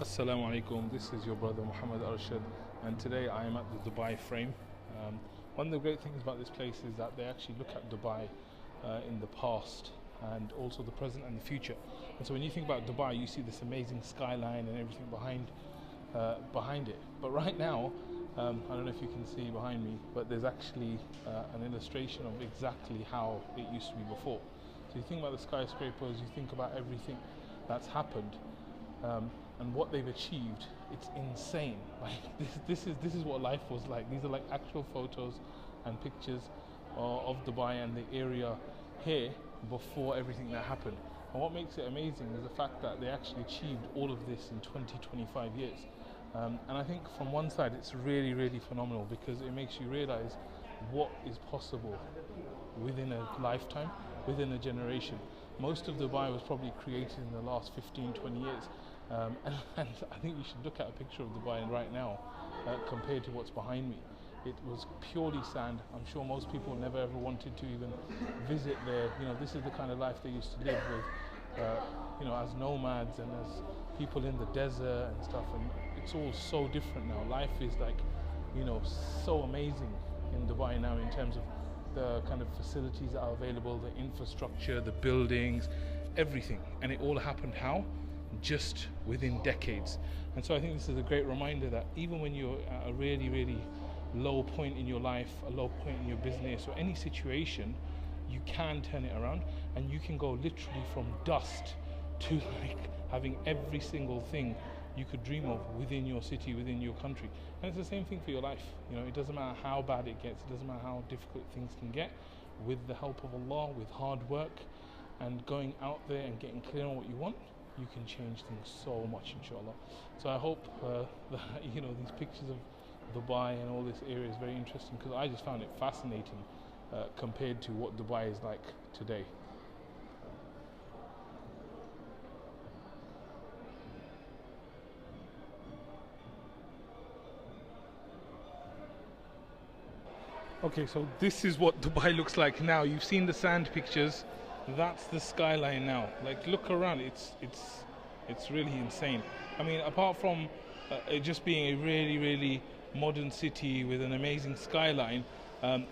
Assalamu alaikum, this is your brother Mohammad Arshad, and today I am at the Dubai frame. One of the great things about this place is that they actually look at Dubai in the past and also the present and the future. And so when you think about Dubai, you see this amazing skyline and everything behind it. But right now, I don't know if you can see behind me, but there's actually an illustration of exactly how it used to be before. So you think about the skyscrapers, you think about everything that's happened. And what they've achieved, it's insane. Like this is what life was like. These are like actual photos and pictures of Dubai and the area here before everything that happened. And what makes it amazing is the fact that they actually achieved all of this in 25 years. And I think from one side it's really phenomenal because it makes you realize what is possible within a lifetime, within a generation. Most of Dubai was probably created in the last 15-20 years. And I think you should look at a picture of Dubai right now compared to what's behind me. It was purely sand. I'm sure most people never ever wanted to even visit there. You know, this is the kind of life they used to live with, you know, as nomads and as people in the desert and stuff. And it's all so different now. Life is like, you know, so amazing in Dubai now in terms of the kind of facilities that are available, the infrastructure, the buildings, everything. And it all happened how? Just within decades. And so I think this is a great reminder that even when you're at a really low point in your life, a low point in your business or any situation, you can turn it around and you can go literally from dust to like having every single thing you could dream of within your city, within your country. And it's the same thing for your life. You know, it doesn't matter how bad it gets, it doesn't matter how difficult things can get. With the help of Allah, with hard work and going out there and getting clear on what you want, you can change things so much, inshallah. So I hope that, you know, these pictures of Dubai and all this area is very interesting because I just found it fascinating compared to what Dubai is like today. Okay, so this is what Dubai looks like now. You've seen the sand pictures. That's the skyline now. Like, look around. It's really insane. I mean, apart from it just being a really modern city with an amazing skyline,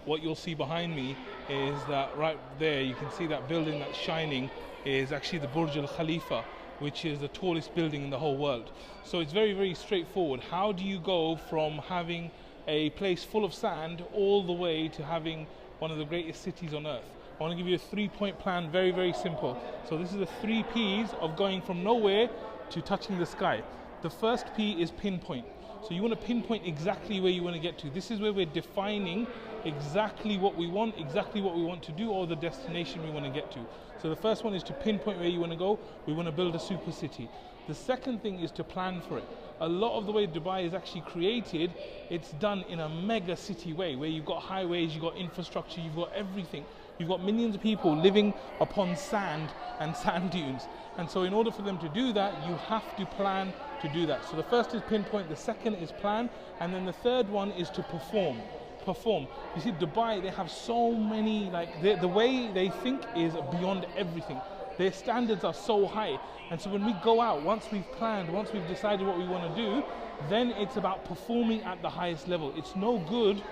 what you'll see behind me is that right there, you can see that building that's shining is actually the Burj Al Khalifa, which is the tallest building in the whole world. So it's very straightforward. How do you go from having a place full of sand all the way to having one of the greatest cities on earth? I want to give you a 3-point plan, very simple. So this is the 3 P's of going from nowhere to touching the sky. The first P is pinpoint. So you want to pinpoint exactly where you want to get to. This is where we're defining exactly what we want to do, or the destination we want to get to. So the first one is to pinpoint where you want to go. We want to build a super city. The second thing is to plan for it. A lot of the way Dubai is actually created, it's done in a mega city way, where you've got highways, you've got infrastructure, you've got everything. You've got millions of people living upon sand and sand dunes. And so in order for them to do that, you have to plan to do that. So the first is pinpoint, the second is plan, and then the third one is to perform. You see, Dubai, they have so many, like the way they think is beyond everything. Their standards are so high. And so when we go out, once we've planned, once we've decided what we want to do, then it's about performing at the highest level. It's no good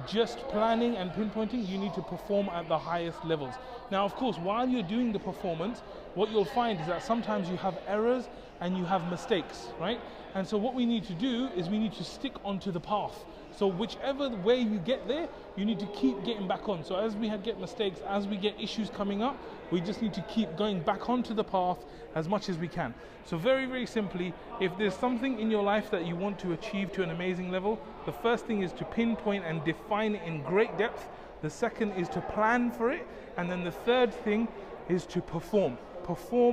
just planning and pinpointing. You need to perform at the highest levels. Now, of course, while you're doing the performance, what you'll find is that sometimes you have errors and you have mistakes, right? And so what we need to do is we need to stick onto the path. So whichever way you get there, you need to keep getting back on. So as we get mistakes, as we get issues coming up, we just need to keep going back onto the path as much as we can. So very simply, if there's something in your life that you want to achieve to an amazing level, the first thing is to pinpoint and define it in great depth. The second is to plan for it. And then the third thing is to perform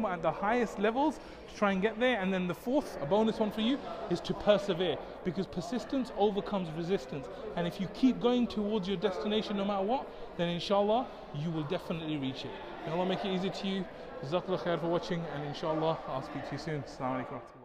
at the highest levels to try and get there. And then the fourth, a bonus one for you, is to persevere, because persistence overcomes resistance. And if you keep going towards your destination no matter what, then inshallah you will definitely reach it. May Allah make it easy to you. Jazakallah khair for watching, and inshallah I'll speak to you soon. Assalamu alaikum.